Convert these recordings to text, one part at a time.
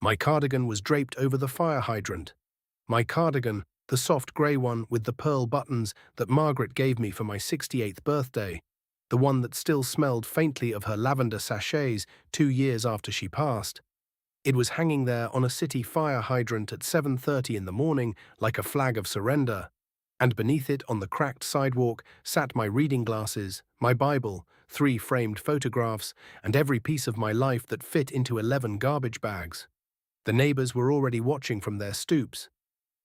My cardigan was draped over the fire hydrant. My cardigan, the soft grey one with the pearl buttons that Margaret gave me for my 68th birthday, the one that still smelled faintly of her lavender sachets 2 years after she passed. It was hanging there on a city fire hydrant at 7:30 in the morning like a flag of surrender, and beneath it on the cracked sidewalk sat my reading glasses, my Bible, 3 framed photographs, and every piece of my life that fit into 11 garbage bags. The neighbors were already watching from their stoops.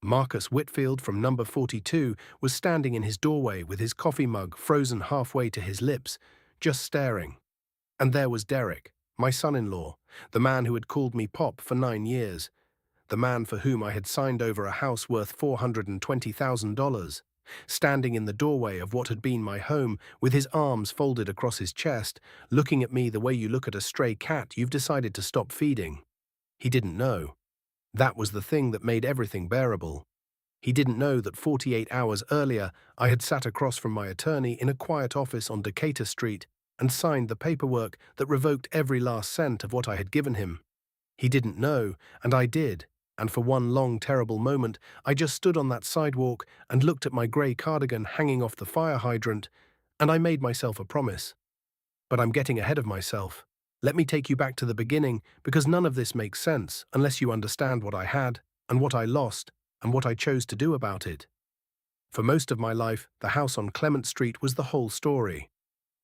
Marcus Whitfield from number 42 was standing in his doorway with his coffee mug frozen halfway to his lips, just staring. And there was Derrick, my son-in-law, the man who had called me Pop for 9 years, the man for whom I had signed over a house worth $420,000, standing in the doorway of what had been my home with his arms folded across his chest, looking at me the way you look at a stray cat you've decided to stop feeding. He didn't know. That was the thing that made everything bearable. He didn't know that 48 hours earlier I had sat across from my attorney in a quiet office on Decatur Street and signed the paperwork that revoked every last cent of what I had given him. He didn't know, and I did, and for one long terrible moment I just stood on that sidewalk and looked at my grey cardigan hanging off the fire hydrant, and I made myself a promise. But I'm getting ahead of myself. Let me take you back to the beginning, because none of this makes sense unless you understand what I had, and what I lost, and what I chose to do about it. For most of my life, the house on Clement Street was the whole story.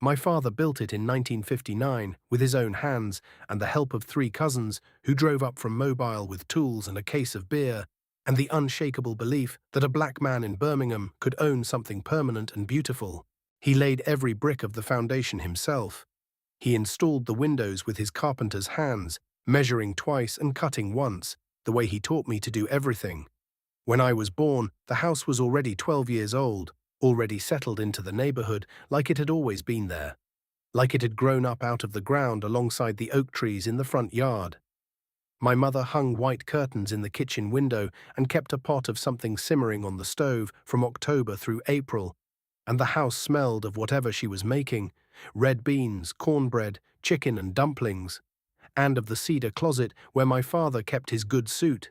My father built it in 1959 with his own hands and the help of 3 cousins who drove up from Mobile with tools and a case of beer, and the unshakable belief that a black man in Birmingham could own something permanent and beautiful. He laid every brick of the foundation himself. He installed the windows with his carpenter's hands, measuring twice and cutting once, the way he taught me to do everything. When I was born, the house was already 12 years old, already settled into the neighborhood like it had always been there, like it had grown up out of the ground alongside the oak trees in the front yard. My mother hung white curtains in the kitchen window and kept a pot of something simmering on the stove from October through April, and the house smelled of whatever she was making, red beans, cornbread, chicken and dumplings, and of the cedar closet where my father kept his good suit,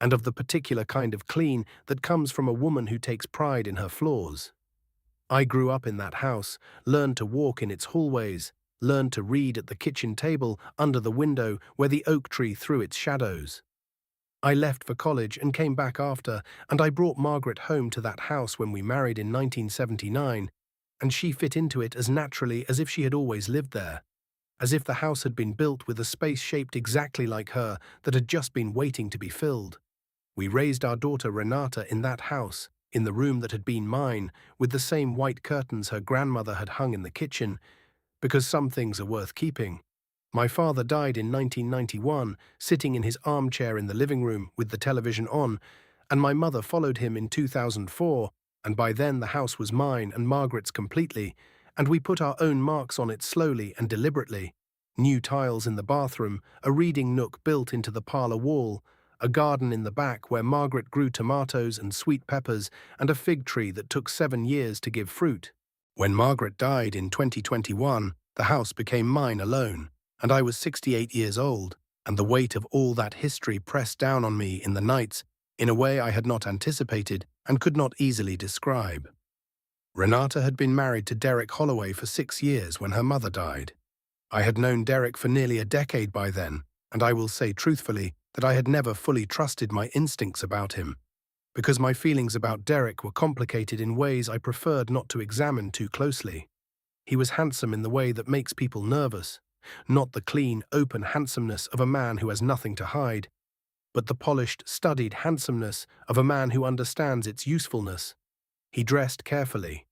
and of the particular kind of clean that comes from a woman who takes pride in her flaws. I grew up in that house, learned to walk in its hallways, learned to read at the kitchen table under the window where the oak tree threw its shadows. I left for college and came back after, and I brought Margaret home to that house when we married in 1979, and she fit into it as naturally as if she had always lived there, as if the house had been built with a space shaped exactly like her that had just been waiting to be filled. We raised our daughter Renata in that house, in the room that had been mine, with the same white curtains her grandmother had hung in the kitchen, because some things are worth keeping. My father died in 1991, sitting in his armchair in the living room with the television on, and my mother followed him in 2004, and by then the house was mine and Margaret's completely, and we put our own marks on it slowly and deliberately. New tiles in the bathroom, a reading nook built into the parlor wall, a garden in the back where Margaret grew tomatoes and sweet peppers, and a fig tree that took 7 years to give fruit. When Margaret died in 2021, the house became mine alone, and I was 68 years old, and the weight of all that history pressed down on me in the nights in a way I had not anticipated and could not easily describe. Renata had been married to Derrick Holloway for 6 years when her mother died. I had known Derrick for nearly a decade by then, and I will say truthfully that I had never fully trusted my instincts about him, because my feelings about Derrick were complicated in ways I preferred not to examine too closely. He was handsome in the way that makes people nervous, not the clean, open handsomeness of a man who has nothing to hide, but the polished, studied handsomeness of a man who understands its usefulness. He dressed carefully.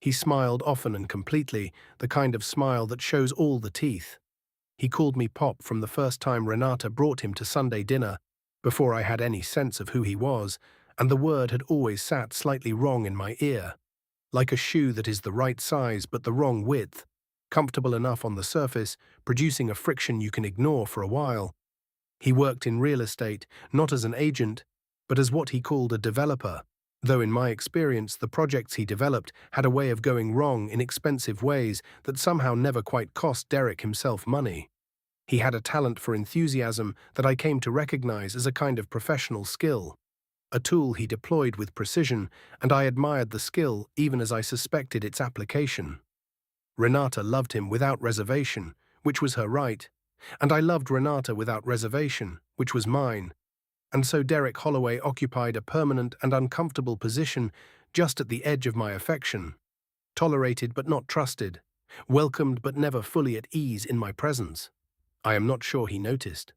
He smiled often and completely, the kind of smile that shows all the teeth. He called me Pop from the first time Renata brought him to Sunday dinner, before I had any sense of who he was, and the word had always sat slightly wrong in my ear, like a shoe that is the right size but the wrong width, comfortable enough on the surface, producing a friction you can ignore for a while. He worked in real estate, not as an agent, but as what he called a developer, though in my experience the projects he developed had a way of going wrong in expensive ways that somehow never quite cost Derrick himself money. He had a talent for enthusiasm that I came to recognize as a kind of professional skill, a tool he deployed with precision, and I admired the skill even as I suspected its application. Renata loved him without reservation, which was her right, and I loved Renata without reservation, which was mine. And so Derrick Holloway occupied a permanent and uncomfortable position just at the edge of my affection, tolerated but not trusted, welcomed but never fully at ease in my presence. I am not sure he noticed.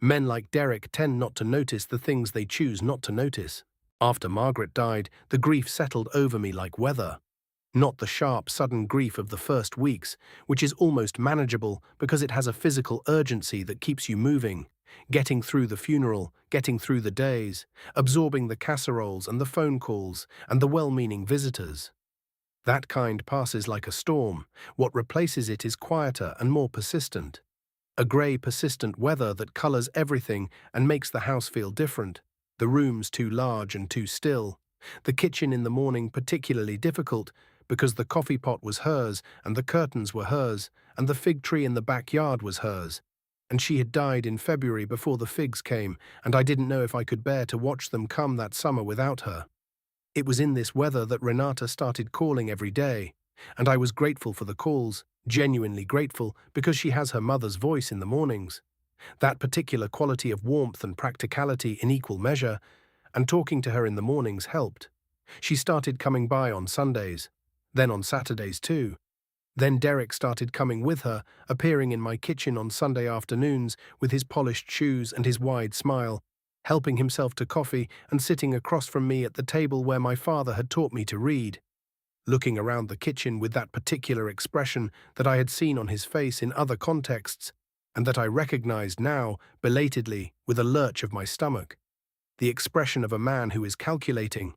Men like Derrick tend not to notice the things they choose not to notice. After Margaret died, the grief settled over me like weather. Not the sharp, sudden grief of the first weeks, which is almost manageable because it has a physical urgency that keeps you moving, getting through the funeral, getting through the days, absorbing the casseroles and the phone calls and the well-meaning visitors. That kind passes like a storm. What replaces it is quieter and more persistent. A grey, persistent weather that colours everything and makes the house feel different. The rooms too large and too still. The kitchen in the morning particularly difficult because the coffee pot was hers and the curtains were hers and the fig tree in the backyard was hers. And she had died in February before the figs came, and I didn't know if I could bear to watch them come that summer without her. It was in this weather that Renata started calling every day, and I was grateful for the calls, genuinely grateful, because she has her mother's voice in the mornings. That particular quality of warmth and practicality in equal measure, and talking to her in the mornings helped. She started coming by on Sundays, then on Saturdays too. Then Derrick started coming with her, appearing in my kitchen on Sunday afternoons with his polished shoes and his wide smile, helping himself to coffee and sitting across from me at the table where my father had taught me to read, looking around the kitchen with that particular expression that I had seen on his face in other contexts, and that I recognized now, belatedly, with a lurch of my stomach. The expression of a man who is calculating.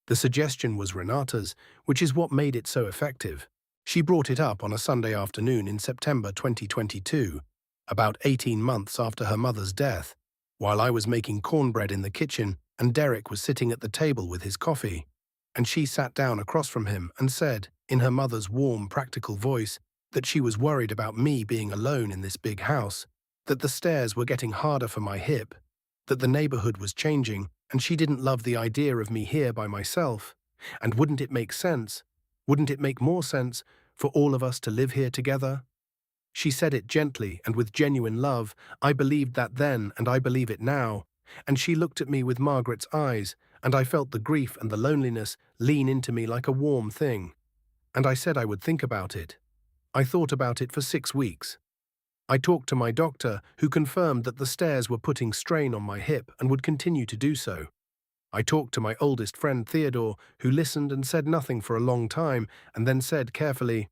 The suggestion was Renata's, which is what made it so effective. She brought it up on a Sunday afternoon in September 2022, about 18 months after her mother's death, while I was making cornbread in the kitchen and Derrick was sitting at the table with his coffee. And she sat down across from him and said, in her mother's warm, practical voice, that she was worried about me being alone in this big house, that the stairs were getting harder for my hip, that the neighborhood was changing, and she didn't love the idea of me here by myself. And wouldn't it make sense? Wouldn't it make more sense for all of us to live here together? She said it gently and with genuine love. I believed that then, and I believe it now. And she looked at me with Margaret's eyes, and I felt the grief and the loneliness lean into me like a warm thing. And I said I would think about it. I thought about it for 6 weeks. I talked to my doctor, who confirmed that the stairs were putting strain on my hip and would continue to do so. I talked to my oldest friend Theodore, who listened and said nothing for a long time, and then said carefully,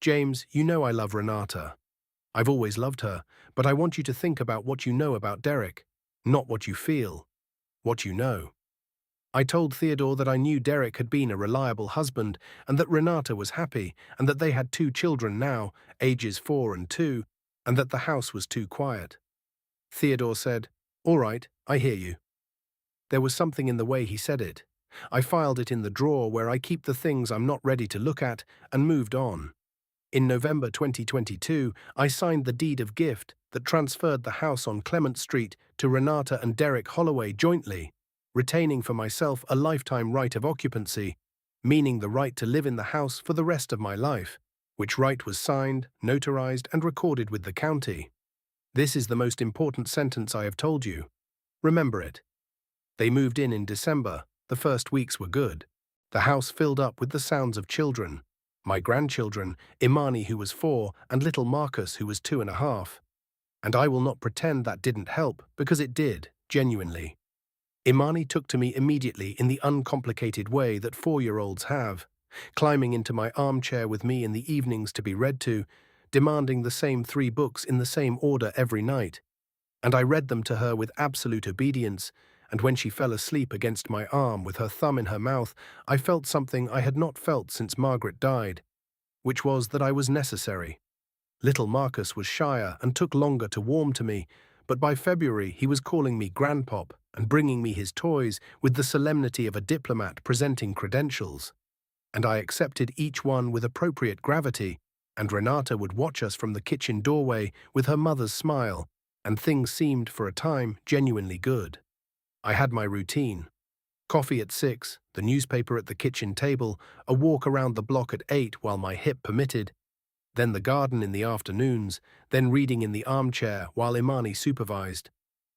"James, you know I love Renata. I've always loved her, but I want you to think about what you know about Derrick, not what you feel, what you know." I told Theodore that I knew Derrick had been a reliable husband and that Renata was happy and that they had 2 children now, ages 4 and 2, and that the house was too quiet. Theodore said, "All right, I hear you." There was something in the way he said it. I filed it in the drawer where I keep the things I'm not ready to look at and moved on. In November 2022, I signed the deed of gift that transferred the house on Clement Street to Renata and Derrick Holloway jointly, retaining for myself a lifetime right of occupancy, meaning the right to live in the house for the rest of my life, which right was signed, notarized, and recorded with the county. This is the most important sentence I have told you. Remember it. They moved in December. The first weeks were good. The house filled up with the sounds of children. My grandchildren, Imani who was 4 and little Marcus who was 2.5. And I will not pretend that didn't help, because it did, genuinely. Imani took to me immediately in the uncomplicated way that 4-year-olds have, climbing into my armchair with me in the evenings to be read to, demanding the same 3 books in the same order every night. And I read them to her with absolute obedience, and when she fell asleep against my arm with her thumb in her mouth, I felt something I had not felt since Margaret died, which was that I was necessary. Little Marcus was shyer and took longer to warm to me, but by February he was calling me grandpop and bringing me his toys with the solemnity of a diplomat presenting credentials. And I accepted each one with appropriate gravity, and Renata would watch us from the kitchen doorway with her mother's smile, and things seemed, for a time, genuinely good. I had my routine. Coffee at 6, the newspaper at the kitchen table, a walk around the block at 8 while my hip permitted, then the garden in the afternoons, then reading in the armchair while Imani supervised.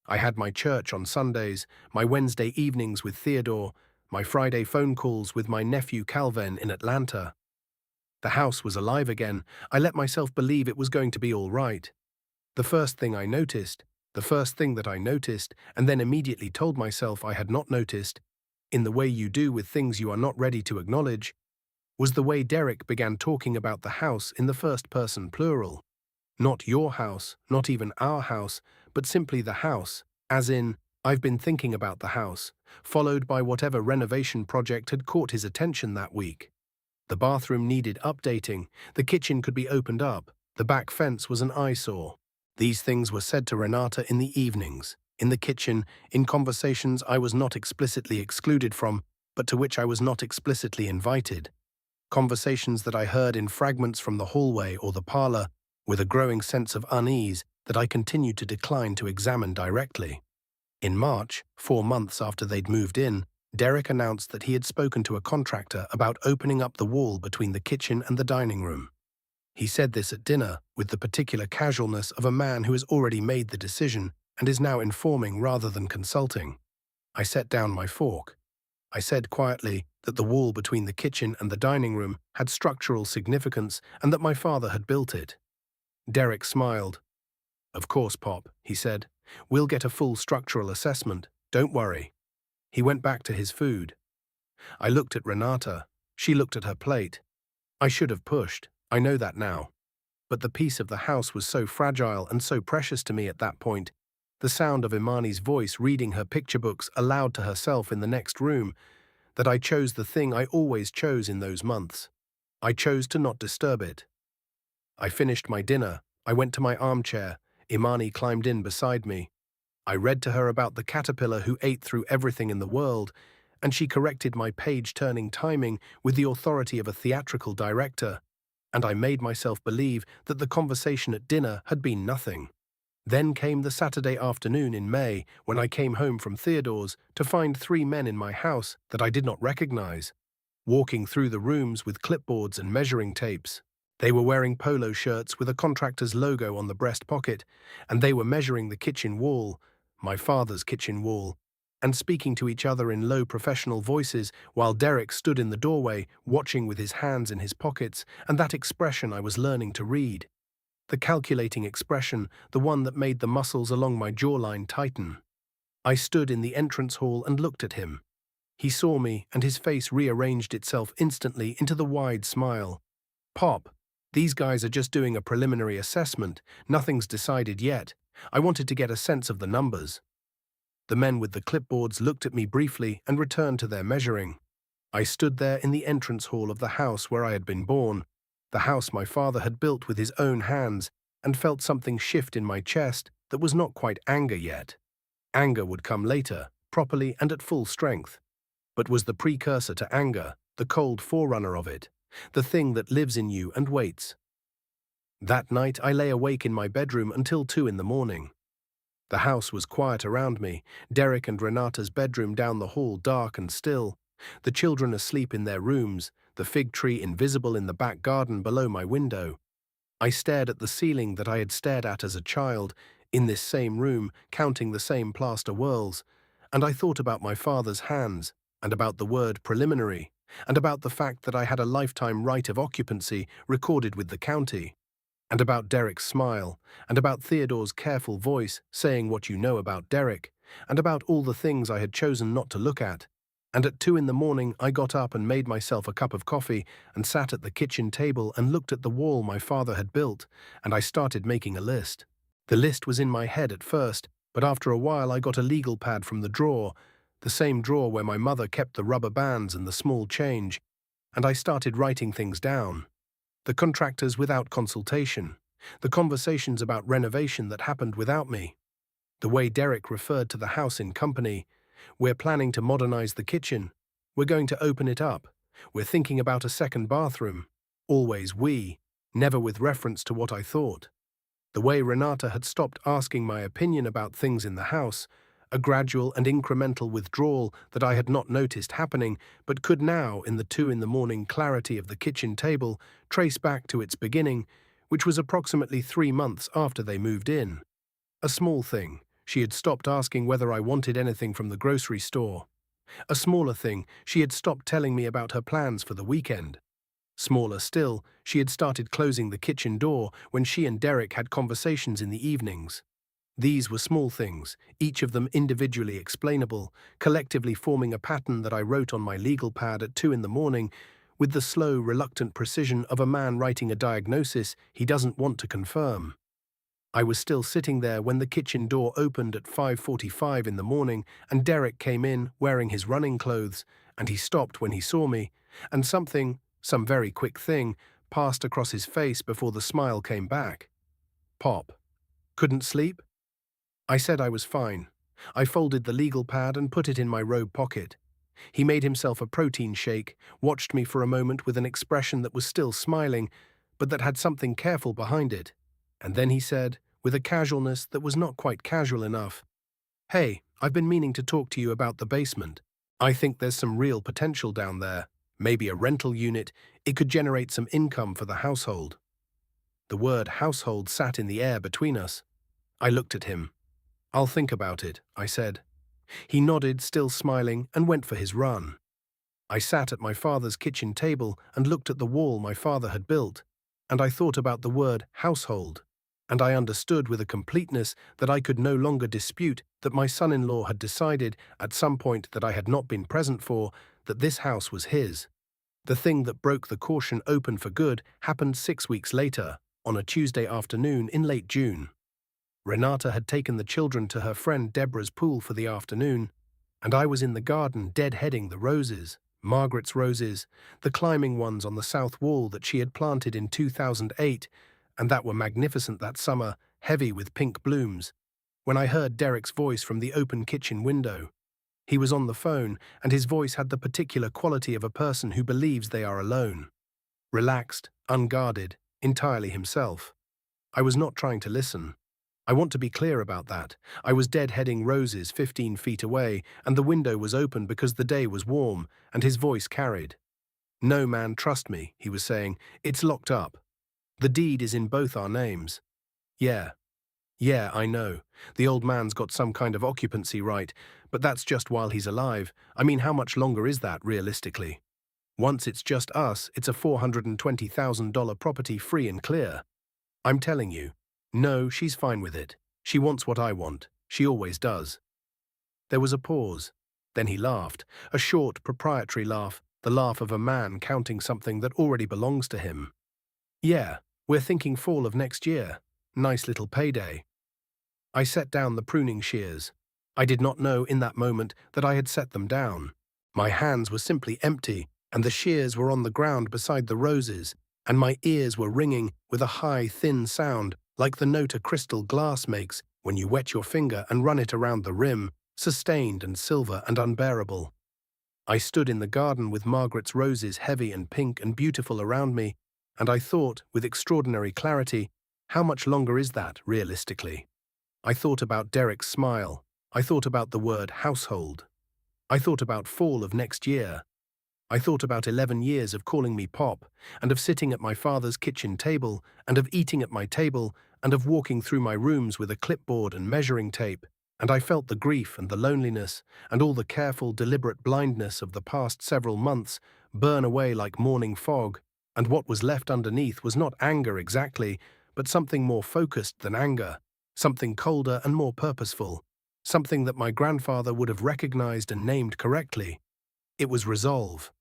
I had my church on Sundays, my Wednesday evenings with Theodore, my Friday phone calls with my nephew Calvin in Atlanta. The house was alive again. I let myself believe it was going to be all right. The first thing that I noticed, and then immediately told myself I had not noticed, in the way you do with things you are not ready to acknowledge, was the way Derrick began talking about the house in the first-person plural. Not your house, not even our house, but simply the house, as in, I've been thinking about the house, followed by whatever renovation project had caught his attention that week. The bathroom needed updating, the kitchen could be opened up, the back fence was an eyesore. These things were said to Renata in the evenings, in the kitchen, in conversations I was not explicitly excluded from, but to which I was not explicitly invited. Conversations that I heard in fragments from the hallway or the parlor, with a growing sense of unease that I continued to decline to examine directly. In March, 4 months after they'd moved in, Derrick announced that he had spoken to a contractor about opening up the wall between the kitchen and the dining room. He said this at dinner with the particular casualness of a man who has already made the decision and is now informing rather than consulting. I set down my fork. I said quietly that the wall between the kitchen and the dining room had structural significance and that my father had built it. Derrick smiled. "Of course, Pop," he said. "We'll get a full structural assessment. Don't worry." He went back to his food. I looked at Renata. She looked at her plate. I should have pushed. I know that now. But the peace of the house was so fragile and so precious to me at that point. The sound of Imani's voice reading her picture books aloud to herself in the next room, that I chose the thing I always chose in those months. I chose to not disturb it. I finished my dinner. I went to my armchair. Imani climbed in beside me. I read to her about the caterpillar who ate through everything in the world, and she corrected my page-turning timing with the authority of a theatrical director, and I made myself believe that the conversation at dinner had been nothing. Then came the Saturday afternoon in May when I came home from Theodore's to find 3 men in my house that I did not recognize, walking through the rooms with clipboards and measuring tapes. They were wearing polo shirts with a contractor's logo on the breast pocket, and they were measuring the kitchen wall, my father's kitchen wall, and speaking to each other in low professional voices while Derrick stood in the doorway, watching with his hands in his pockets, and that expression I was learning to read. The calculating expression, the one that made the muscles along my jawline tighten. I stood in the entrance hall and looked at him. He saw me, and his face rearranged itself instantly into the wide smile. "Pop, these guys are just doing a preliminary assessment. Nothing's decided yet. I wanted to get a sense of the numbers." The men with the clipboards looked at me briefly and returned to their measuring. I stood there in the entrance hall of the house where I had been born, the house my father had built with his own hands, and felt something shift in my chest that was not quite anger yet. Anger would come later, properly and at full strength, but was the precursor to anger, the cold forerunner of it, the thing that lives in you and waits. That night I lay awake in my bedroom until 2 in the morning. The house was quiet around me, Derrick and Renata's bedroom down the hall dark and still, the children asleep in their rooms, the fig tree invisible in the back garden below my window. I stared at the ceiling that I had stared at as a child, in this same room, counting the same plaster whirls, and I thought about my father's hands, and about the word preliminary, and about the fact that I had a lifetime right of occupancy recorded with the county, and about Derrick's smile, and about Theodore's careful voice saying what you know about Derrick, and about all the things I had chosen not to look at. And at 2 in the morning I got up and made myself a cup of coffee and sat at the kitchen table and looked at the wall my father had built, and I started making a list. The list was in my head at first, but after a while I got a legal pad from the drawer, the same drawer where my mother kept the rubber bands and the small change, and I started writing things down. The contractors without consultation, the conversations about renovation that happened without me, the way Derrick referred to the house in company. "We're planning to modernize the kitchen. We're going to open it up. We're thinking about a second bathroom." Always we. never with reference to what I thought. The way Renata had stopped asking my opinion about things in the house, a gradual and incremental withdrawal that I had not noticed happening, but could now, in the 2 in the morning clarity of the kitchen table, trace back to its beginning, which was approximately 3 months after they moved in. A small thing. She had stopped asking whether I wanted anything from the grocery store. A smaller thing. She had stopped telling me about her plans for the weekend. Smaller still, she had started closing the kitchen door when she and Derrick had conversations in the evenings. These were small things, each of them individually explainable, collectively forming a pattern that I wrote on my legal pad at 2 in the morning, with the slow, reluctant precision of a man writing a diagnosis he doesn't want to confirm. I was still sitting there when the kitchen door opened at 5:45 in the morning, and Derrick came in wearing his running clothes, and he stopped when he saw me, and some very quick thing, passed across his face before the smile came back. "Pop. Couldn't sleep?" I said I was fine. I folded the legal pad and put it in my robe pocket. He made himself a protein shake, watched me for a moment with an expression that was still smiling, but that had something careful behind it. And then he said, with a casualness that was not quite casual enough, "Hey, I've been meaning to talk to you about the basement. I think there's some real potential down there. Maybe a rental unit. It could generate some income for the household." The word household sat in the air between us. I looked at him. "I'll think about it," I said. He nodded, still smiling, and went for his run. I sat at my father's kitchen table and looked at the wall my father had built, and I thought about the word household, and I understood with a completeness that I could no longer dispute that my son-in-law had decided, at some point that I had not been present for, that this house was his. The thing that broke the caution open for good happened 6 weeks later, on a Tuesday afternoon in late June. Renata had taken the children to her friend Deborah's pool for the afternoon, and I was in the garden deadheading the roses, Margaret's roses, the climbing ones on the south wall that she had planted in 2008, and that were magnificent that summer, heavy with pink blooms, when I heard Derrick's voice from the open kitchen window. He was on the phone, and his voice had the particular quality of a person who believes they are alone. Relaxed, unguarded, entirely himself. I was not trying to listen. I want to be clear about that. I was deadheading roses 15 feet away, and the window was open because the day was warm, and his voice carried. "No, man, trust me," he was saying. "It's locked up. The deed is in both our names." Yeah, I know. The old man's got some kind of occupancy right, but that's just while he's alive. I mean, how much longer is that, realistically? Once it's just us, it's a $420,000 property free and clear. I'm telling you. No, she's fine with it. She wants what I want. She always does. There was a pause. Then he laughed, a short, proprietary laugh, the laugh of a man counting something that already belongs to him. "Yeah, we're thinking fall of next year. Nice little payday." I set down the pruning shears. I did not know in that moment that I had set them down. My hands were simply empty, and the shears were on the ground beside the roses, and my ears were ringing with a high, thin sound, like the note a crystal glass makes when you wet your finger and run it around the rim, sustained and silver and unbearable. I stood in the garden with Margaret's roses heavy and pink and beautiful around me, and I thought, with extraordinary clarity, how much longer is that, realistically? I thought about Derrick's smile. I thought about the word household. I thought about fall of next year. I thought about 11 years of calling me Pop, and of sitting at my father's kitchen table, and of eating at my table, and of walking through my rooms with a clipboard and measuring tape, and I felt the grief and the loneliness, and all the careful, deliberate blindness of the past several months burn away like morning fog, and what was left underneath was not anger exactly, but something more focused than anger, something colder and more purposeful, something that my grandfather would have recognized and named correctly. It was resolve.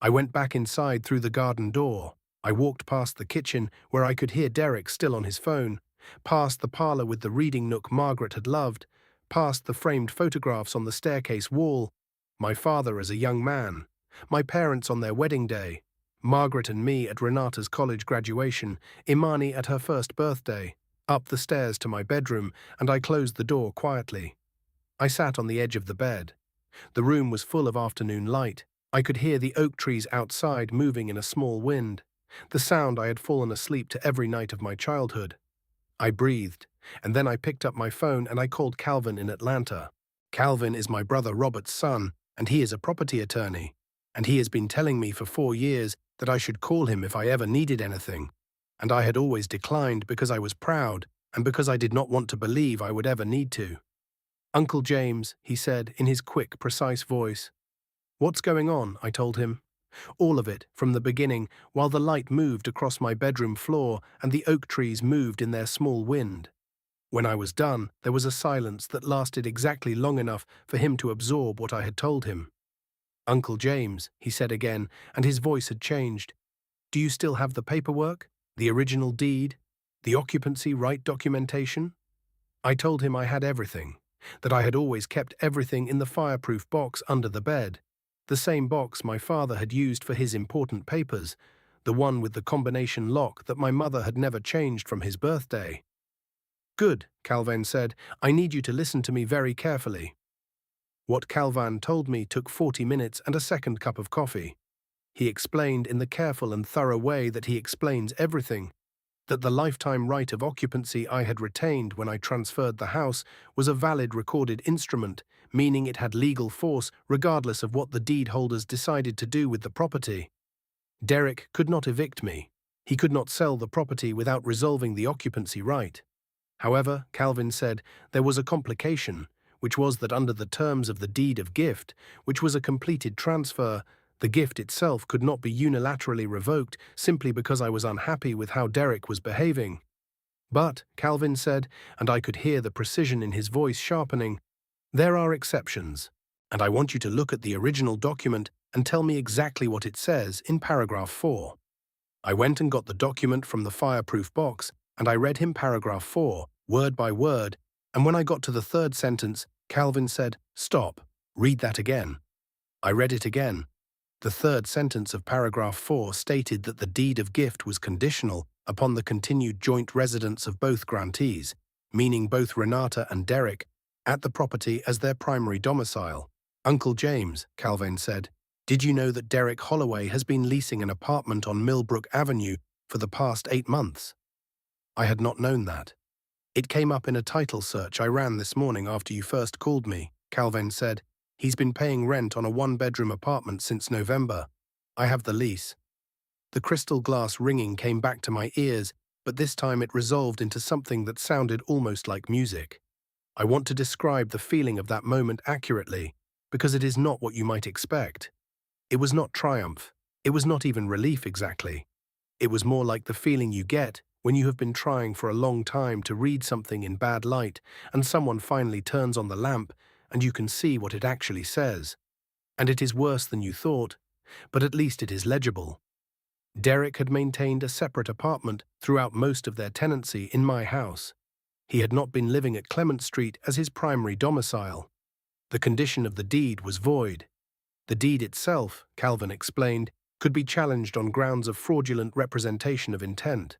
I went back inside through the garden door. I walked past the kitchen, where I could hear Derrick still on his phone, past the parlor with the reading nook Margaret had loved, past the framed photographs on the staircase wall, my father as a young man, my parents on their wedding day, Margaret and me at Renata's college graduation, Imani at her first birthday, up the stairs to my bedroom, and I closed the door quietly. I sat on the edge of the bed. The room was full of afternoon light. I could hear the oak trees outside moving in a small wind. the sound I had fallen asleep to every night of my childhood. I breathed, and then I picked up my phone and I called Calvin in Atlanta. Calvin is my brother Robert's son, and he is a property attorney, and he has been telling me for 4 years that I should call him if I ever needed anything, and I had always declined because I was proud and because I did not want to believe I would ever need to. "Uncle James," he said in his quick, precise voice. "What's going on?" I told him. All of it, from the beginning, while the light moved across my bedroom floor and the oak trees moved in their small wind. When I was done, there was a silence that lasted exactly long enough for him to absorb what I had told him. "Uncle James," he said again, and his voice had changed. "Do you still have the paperwork? The original deed? The occupancy right documentation?" I told him I had everything, that I had always kept everything in the fireproof box under the bed, the same box my father had used for his important papers, the one with the combination lock that my mother had never changed from his birthday. "Good," Calvin said. "I need you to listen to me very carefully." What Calvin told me took 40 minutes and a second cup of coffee. He explained in the careful and thorough way that he explains everything, that the lifetime right of occupancy I had retained when I transferred the house was a valid recorded instrument, meaning it had legal force regardless of what the deed holders decided to do with the property. Derrick could not evict me. He could not sell the property without resolving the occupancy right. However, Calvin said, there was a complication, which was that under the terms of the deed of gift, which was a completed transfer, the gift itself could not be unilaterally revoked simply because I was unhappy with how Derrick was behaving. But, Calvin said, and I could hear the precision in his voice sharpening, there are exceptions, and I want you to look at the original document and tell me exactly what it says in paragraph 4. I went and got the document from the fireproof box, and I read him paragraph 4, word by word, and when I got to the third sentence, Calvin said, "Stop, read that again." I read it again. The third sentence of paragraph 4 stated that the deed of gift was conditional upon the continued joint residence of both grantees, meaning both Renata and Derrick, at the property as their primary domicile. "Uncle James," Calvin said, "did you know that Derrick Holloway has been leasing an apartment on Millbrook Avenue for the past 8 months? I had not known that. It came up in a title search I ran this morning after you first called me," Calvin said. "He's been paying rent on a one-bedroom apartment since November. I have the lease." The crystal glass ringing came back to my ears, but this time it resolved into something that sounded almost like music. I want to describe the feeling of that moment accurately, because it is not what you might expect. It was not triumph. It was not even relief exactly. It was more like the feeling you get when you have been trying for a long time to read something in bad light and someone finally turns on the lamp and you can see what it actually says. And it is worse than you thought, but at least it is legible. Derrick had maintained a separate apartment throughout most of their tenancy in my house. He had not been living at Clement Street as his primary domicile. The condition of the deed was void. The deed itself, Calvin explained, could be challenged on grounds of fraudulent representation of intent.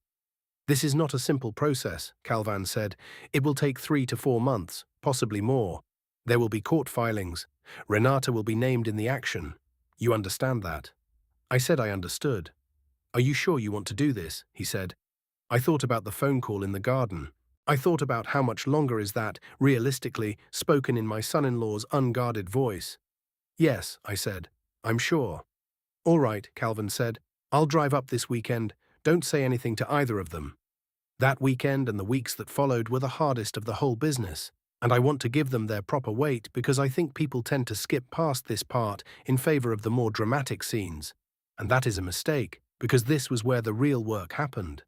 "This is not a simple process," Calvin said. "It will take 3 to 4 months, possibly more. There will be court filings. Renata will be named in the action. You understand that?" I said I understood. "Are you sure you want to do this?" he said. I thought about the phone call in the garden. I thought about how much longer is that, realistically, spoken in my son-in-law's unguarded voice. "Yes," I said. "I'm sure." "All right," Calvin said. "I'll drive up this weekend. Don't say anything to either of them." That weekend and the weeks that followed were the hardest of the whole business, and I want to give them their proper weight because I think people tend to skip past this part in favor of the more dramatic scenes. And that is a mistake, because this was where the real work happened.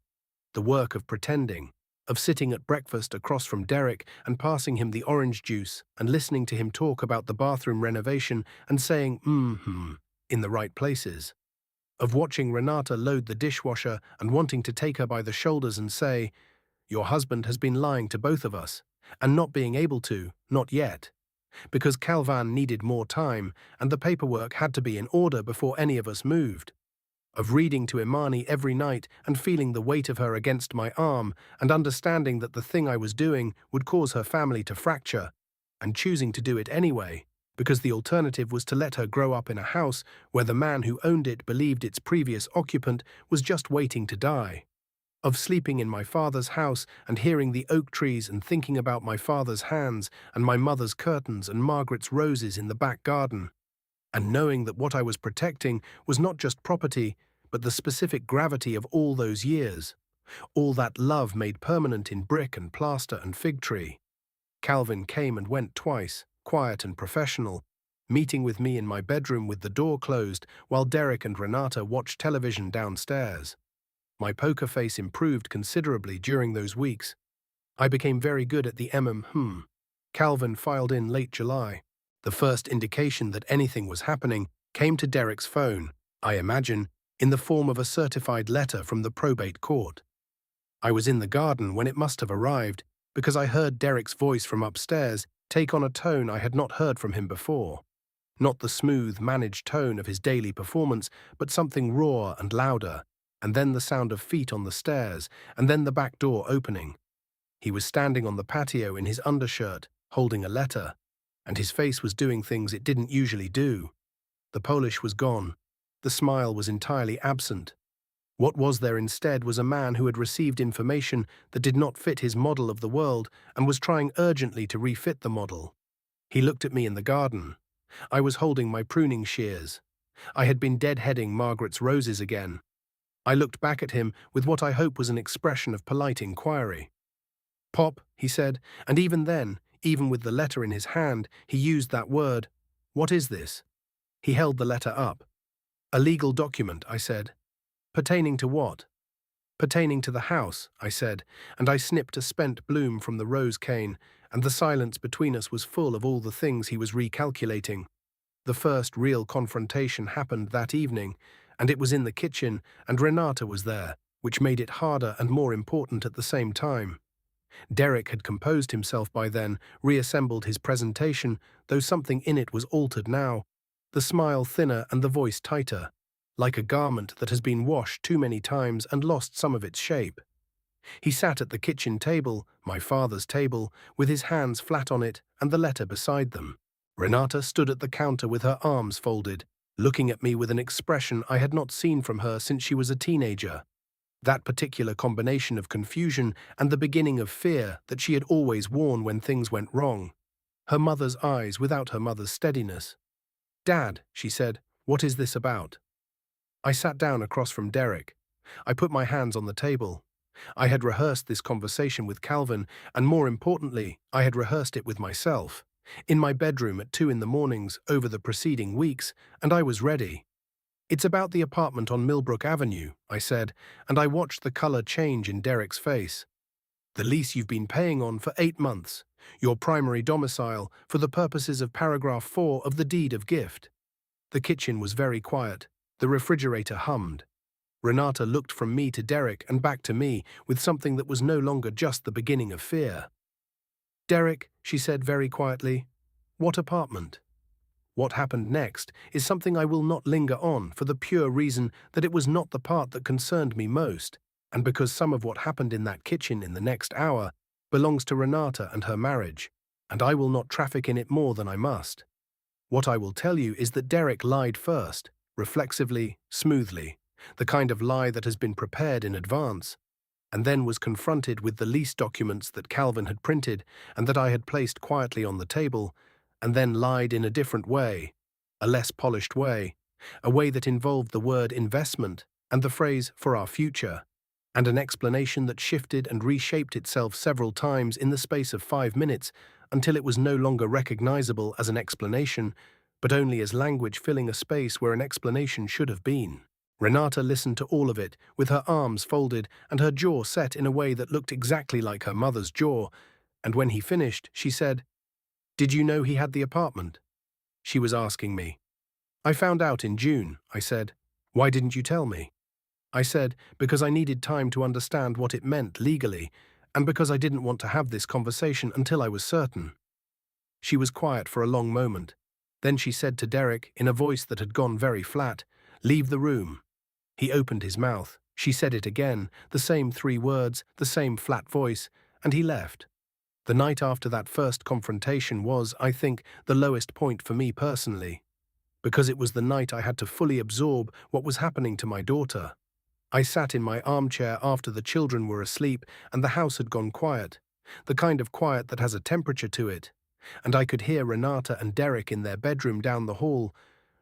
The work of pretending, of sitting at breakfast across from Derrick and passing him the orange juice and listening to him talk about the bathroom renovation and saying in the right places. Of watching Renata load the dishwasher and wanting to take her by the shoulders and say, "Your husband has been lying to both of us," and not being able to, not yet, because Calvin needed more time and the paperwork had to be in order before any of us moved. Of reading to Imani every night and feeling the weight of her against my arm and understanding that the thing I was doing would cause her family to fracture, and choosing to do it anyway, because the alternative was to let her grow up in a house where the man who owned it believed its previous occupant was just waiting to die. Of sleeping in my father's house and hearing the oak trees and thinking about my father's hands and my mother's curtains and Margaret's roses in the back garden, and knowing that what I was protecting was not just property, but the specific gravity of all those years, all that love made permanent in brick and plaster and fig tree. Calvin came and went twice, quiet and professional, meeting with me in my bedroom with the door closed while Derrick and Renata watched television downstairs. My poker face improved considerably during those weeks. I became very good at the Calvin filed in late July. The first indication that anything was happening came to Derrick's phone, I imagine, in the form of a certified letter from the probate court. I was in the garden when it must have arrived, because I heard Derrick's voice from upstairs take on a tone I had not heard from him before. Not the smooth, managed tone of his daily performance, but something raw and louder, and then the sound of feet on the stairs, and then the back door opening. He was standing on the patio in his undershirt, holding a letter, and his face was doing things it didn't usually do. The polish was gone. The smile was entirely absent. What was there instead was a man who had received information that did not fit his model of the world and was trying urgently to refit the model. He looked at me in the garden. I was holding my pruning shears. I had been deadheading Margaret's roses again. I looked back at him with what I hope was an expression of polite inquiry. "Pop," he said, and even then, even with the letter in his hand, he used that word. "What is this?" He held the letter up. "A legal document," I said. "Pertaining to what?" "Pertaining to the house," I said, and I snipped a spent bloom from the rose cane, and the silence between us was full of all the things he was recalculating. The first real confrontation happened that evening, and it was in the kitchen, and Renata was there, which made it harder and more important at the same time. Derrick had composed himself by then, reassembled his presentation, though something in it was altered now, the smile thinner and the voice tighter, like a garment that has been washed too many times and lost some of its shape. He sat at the kitchen table, my father's table, with his hands flat on it and the letter beside them. Renata stood at the counter with her arms folded, looking at me with an expression I had not seen from her since she was a teenager. That particular combination of confusion and the beginning of fear that she had always worn when things went wrong. Her mother's eyes without her mother's steadiness. "Dad," she said, "what is this about?" I sat down across from Derrick. I put my hands on the table. I had rehearsed this conversation with Calvin, and more importantly, I had rehearsed it with myself, in my bedroom at 2 in the mornings over the preceding weeks, and I was ready. "It's about the apartment on Millbrook Avenue," I said, and I watched the color change in Derrick's face. "The lease you've been paying on for 8 months, your primary domicile for the purposes of paragraph 4 of the deed of gift." The kitchen was very quiet. The refrigerator hummed. Renata looked from me to Derrick and back to me with something that was no longer just the beginning of fear. "Derrick," she said very quietly, "what apartment?" What happened next is something I will not linger on for the pure reason that it was not the part that concerned me most, and because some of what happened in that kitchen in the next hour belongs to Renata and her marriage, and I will not traffic in it more than I must. What I will tell you is that Derrick lied first, reflexively, smoothly, the kind of lie that has been prepared in advance, and then was confronted with the lease documents that Calvin had printed and that I had placed quietly on the table, and then lied in a different way, a less polished way, a way that involved the word investment and the phrase "for our future," and an explanation that shifted and reshaped itself several times in the space of 5 minutes until it was no longer recognizable as an explanation, but only as language filling a space where an explanation should have been. Renata listened to all of it, with her arms folded and her jaw set in a way that looked exactly like her mother's jaw, and when he finished, she said, "Did you know he had the apartment?" She was asking me. "I found out in June," I said. "Why didn't you tell me?" I said, because I needed time to understand what it meant legally, and because I didn't want to have this conversation until I was certain. She was quiet for a long moment. Then she said to Derrick, in a voice that had gone very flat, "Leave the room." He opened his mouth. She said it again, the same 3 words, the same flat voice, and he left. The night after that first confrontation was, I think, the lowest point for me personally, because it was the night I had to fully absorb what was happening to my daughter. I sat in my armchair after the children were asleep and the house had gone quiet, the kind of quiet that has a temperature to it, and I could hear Renata and Derrick in their bedroom down the hall,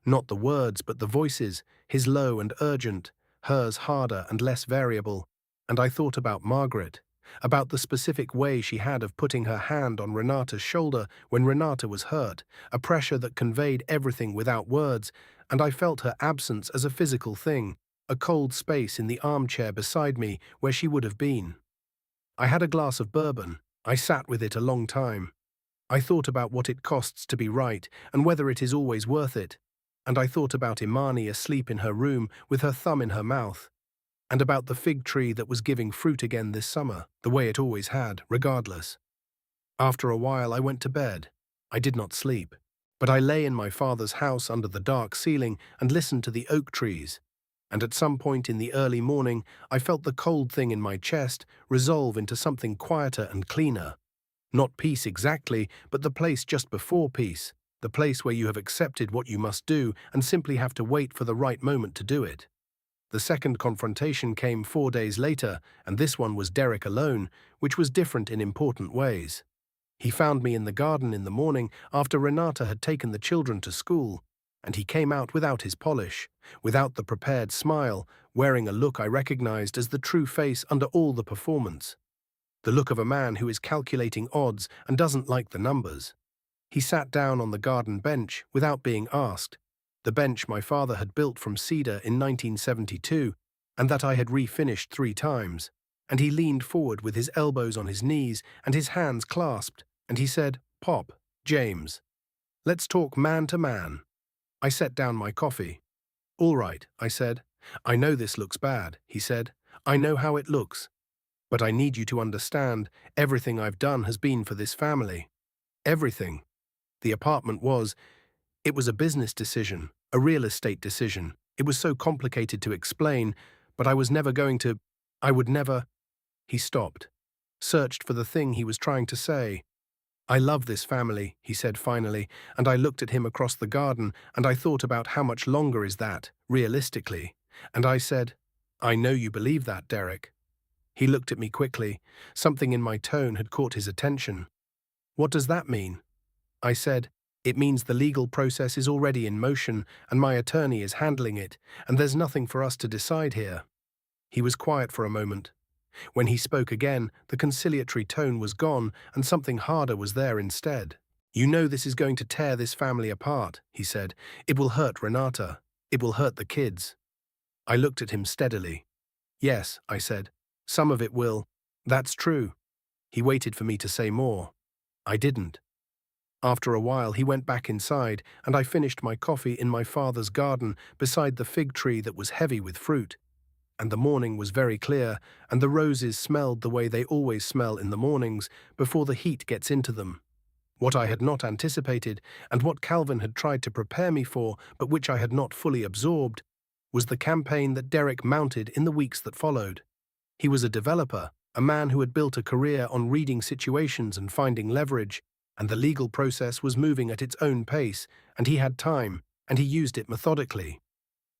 not the words but the voices, his low and urgent, hers harder and less variable, and I thought about Margaret, about the specific way she had of putting her hand on Renata's shoulder when Renata was hurt, a pressure that conveyed everything without words, and I felt her absence as a physical thing, a cold space in the armchair beside me where she would have been. I had a glass of bourbon. I sat with it a long time. I thought about what it costs to be right and whether it is always worth it. And I thought about Imani asleep in her room with her thumb in her mouth, and about the fig tree that was giving fruit again this summer, the way it always had, regardless. After a while I went to bed. I did not sleep, but I lay in my father's house under the dark ceiling and listened to the oak trees. And at some point in the early morning, I felt the cold thing in my chest resolve into something quieter and cleaner. Not peace exactly, but the place just before peace, the place where you have accepted what you must do and simply have to wait for the right moment to do it. The second confrontation came 4 days later, and this one was Derrick alone, which was different in important ways. He found me in the garden in the morning after Renata had taken the children to school, and he came out without his polish, without the prepared smile, wearing a look I recognized as the true face under all the performance. The look of a man who is calculating odds and doesn't like the numbers. He sat down on the garden bench without being asked, the bench my father had built from cedar in 1972 and that I had refinished 3 times, and he leaned forward with his elbows on his knees and his hands clasped, and he said, "Pop, James, let's talk man to man." I set down my coffee. "All right," I said. "I know this looks bad," he said. "I know how it looks. But I need you to understand, everything I've done has been for this family. Everything. The apartment it was a business decision, a real estate decision. It was so complicated to explain, but I would never." He stopped, searched for the thing he was trying to say. "I love this family," he said finally, and I looked at him across the garden and I thought about how much longer is that, realistically. And I said, "I know you believe that, Derrick." He looked at me quickly. Something in my tone had caught his attention. "What does that mean?" I said, "It means the legal process is already in motion and my attorney is handling it, and there's nothing for us to decide here." He was quiet for a moment. When he spoke again, the conciliatory tone was gone and something harder was there instead. "You know this is going to tear this family apart," he said. "It will hurt Renata. It will hurt the kids." I looked at him steadily. "Yes," I said. "Some of it will. That's true." He waited for me to say more. I didn't. After a while he went back inside, and I finished my coffee in my father's garden beside the fig tree that was heavy with fruit. And the morning was very clear, and the roses smelled the way they always smell in the mornings before the heat gets into them. What I had not anticipated, and what Calvin had tried to prepare me for, but which I had not fully absorbed, was the campaign that Derrick mounted in the weeks that followed. He was a developer, a man who had built a career on reading situations and finding leverage, and the legal process was moving at its own pace, and he had time, and he used it methodically.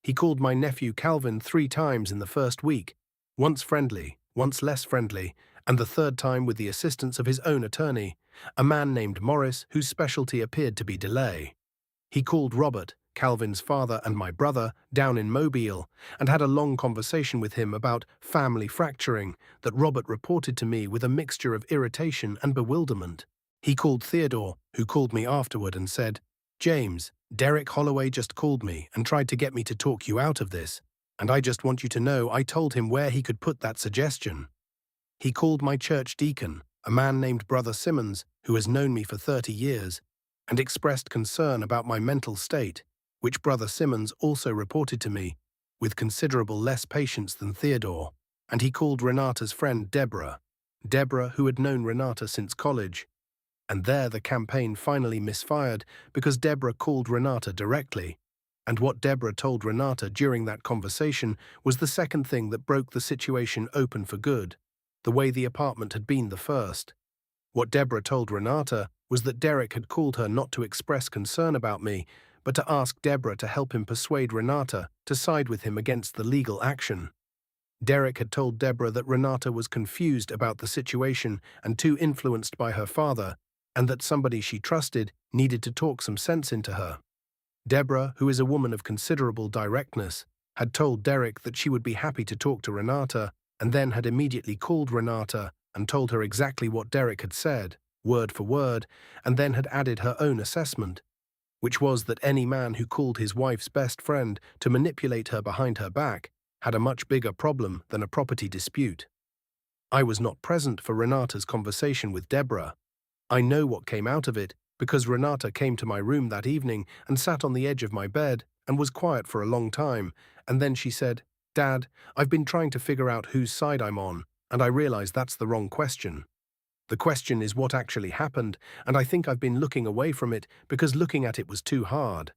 He called my nephew Calvin 3 times in the first week, once friendly, once less friendly, and the third time with the assistance of his own attorney, a man named Morris whose specialty appeared to be delay. He called Robert, Calvin's father and my brother, down in Mobile, and had a long conversation with him about family fracturing that Robert reported to me with a mixture of irritation and bewilderment. He called Theodore, who called me afterward and said, "James, Derrick Holloway just called me and tried to get me to talk you out of this, and I just want you to know I told him where he could put that suggestion." He called my church deacon, a man named Brother Simmons, who has known me for 30 years, and expressed concern about my mental state, which Brother Simmons also reported to me, with considerable less patience than Theodore. And he called Renata's friend Deborah, who had known Renata since college. And there the campaign finally misfired because Deborah called Renata directly, and what Deborah told Renata during that conversation was the second thing that broke the situation open for good, the way the apartment had been the first. What Deborah told Renata was that Derrick had called her not to express concern about me, but to ask Deborah to help him persuade Renata to side with him against the legal action. Derrick had told Deborah that Renata was confused about the situation and too influenced by her father, and that somebody she trusted needed to talk some sense into her. Deborah, who is a woman of considerable directness, had told Derrick that she would be happy to talk to Renata, and then had immediately called Renata and told her exactly what Derrick had said, word for word, and then had added her own assessment, which was that any man who called his wife's best friend to manipulate her behind her back had a much bigger problem than a property dispute. I was not present for Renata's conversation with Deborah. I know what came out of it because Renata came to my room that evening and sat on the edge of my bed and was quiet for a long time, and then she said, "Dad, I've been trying to figure out whose side I'm on, and I realize that's the wrong question. The question is what actually happened, and I think I've been looking away from it because looking at it was too hard."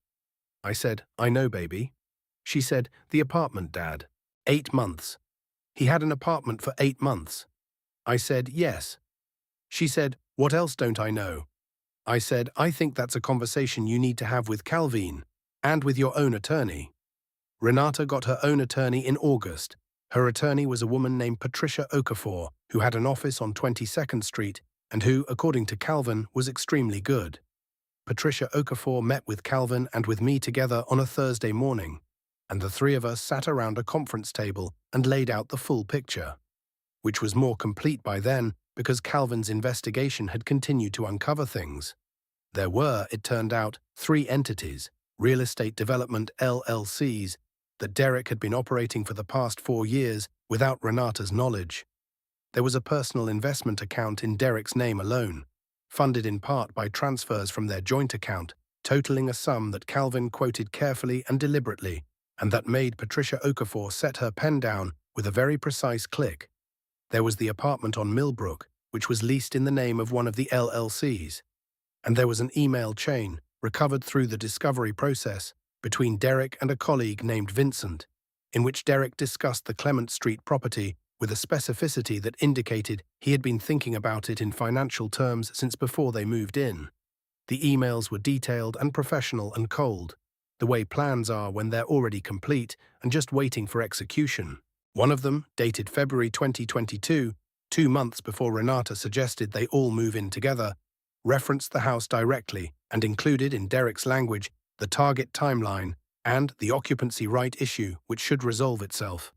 I said, "I know, baby." She said, "The apartment, Dad. 8 months. He had an apartment for 8 months." I said, "Yes." She said, "What else don't I know?" I said, "I think that's a conversation you need to have with Calvin and with your own attorney." Renata got her own attorney in August. Her attorney was a woman named Patricia Okafor, who had an office on 22nd Street and who, according to Calvin, was extremely good. Patricia Okafor met with Calvin and with me together on a Thursday morning, and the three of us sat around a conference table and laid out the full picture, which was more complete by then because Calvin's investigation had continued to uncover things. There were, it turned out, 3 entities, real estate development LLCs, that Derrick had been operating for the past 4 years without Renata's knowledge. There was a personal investment account in Derrick's name alone, funded in part by transfers from their joint account, totaling a sum that Calvin quoted carefully and deliberately, and that made Patricia Okafor set her pen down with a very precise click. There was the apartment on Millbrook, which was leased in the name of one of the LLCs, and there was an email chain, recovered through the discovery process, between Derrick and a colleague named Vincent, in which Derrick discussed the Clement Street property with a specificity that indicated he had been thinking about it in financial terms since before they moved in. The emails were detailed and professional and cold, the way plans are when they're already complete and just waiting for execution. One of them, dated February 2022, 2 months before Renata suggested they all move in together, referenced the house directly and included in Derrick's language the target timeline and the occupancy right issue which should resolve itself.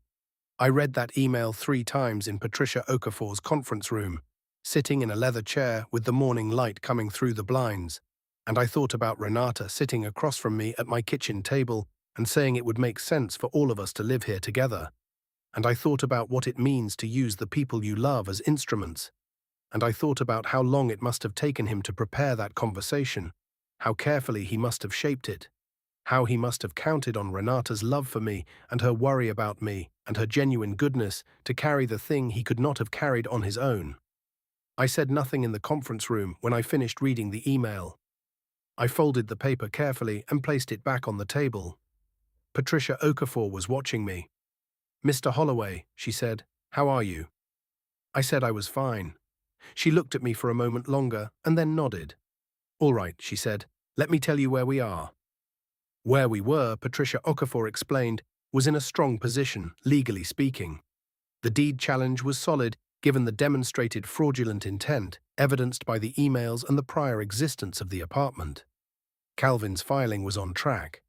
I read that email 3 times in Patricia Okafor's conference room, sitting in a leather chair with the morning light coming through the blinds, and I thought about Renata sitting across from me at my kitchen table and saying it would make sense for all of us to live here together. And I thought about what it means to use the people you love as instruments. And I thought about how long it must have taken him to prepare that conversation, how carefully he must have shaped it, how he must have counted on Renata's love for me and her worry about me and her genuine goodness to carry the thing he could not have carried on his own. I said nothing in the conference room when I finished reading the email. I folded the paper carefully and placed it back on the table. Patricia Okafor was watching me. "Mr. Holloway," she said, "how are you?" I said I was fine. She looked at me for a moment longer and then nodded. "All right," she said, "let me tell you where we are." Where we were, Patricia Okafor explained, was in a strong position, legally speaking. The deed challenge was solid given the demonstrated fraudulent intent evidenced by the emails and the prior existence of the apartment. Calvin's filing was on track.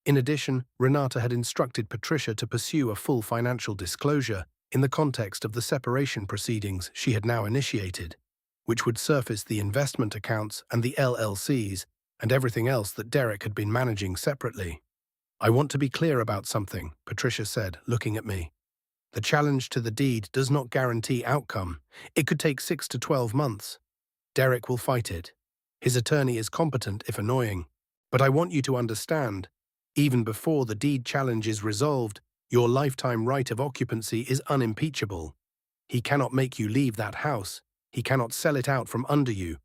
In addition, Renata had instructed Patricia to pursue a full financial disclosure in the context of the separation proceedings she had now initiated, which would surface the investment accounts and the LLCs and everything else that Derrick had been managing separately. "I want to be clear about something," Patricia said, looking at me. "The challenge to the deed does not guarantee outcome. It could take 6 to 12 months. Derrick will fight it. His attorney is competent, if annoying. But I want you to understand, even before the deed challenge is resolved, your lifetime right of occupancy is unimpeachable. He cannot make you leave that house. He cannot sell it out from under you.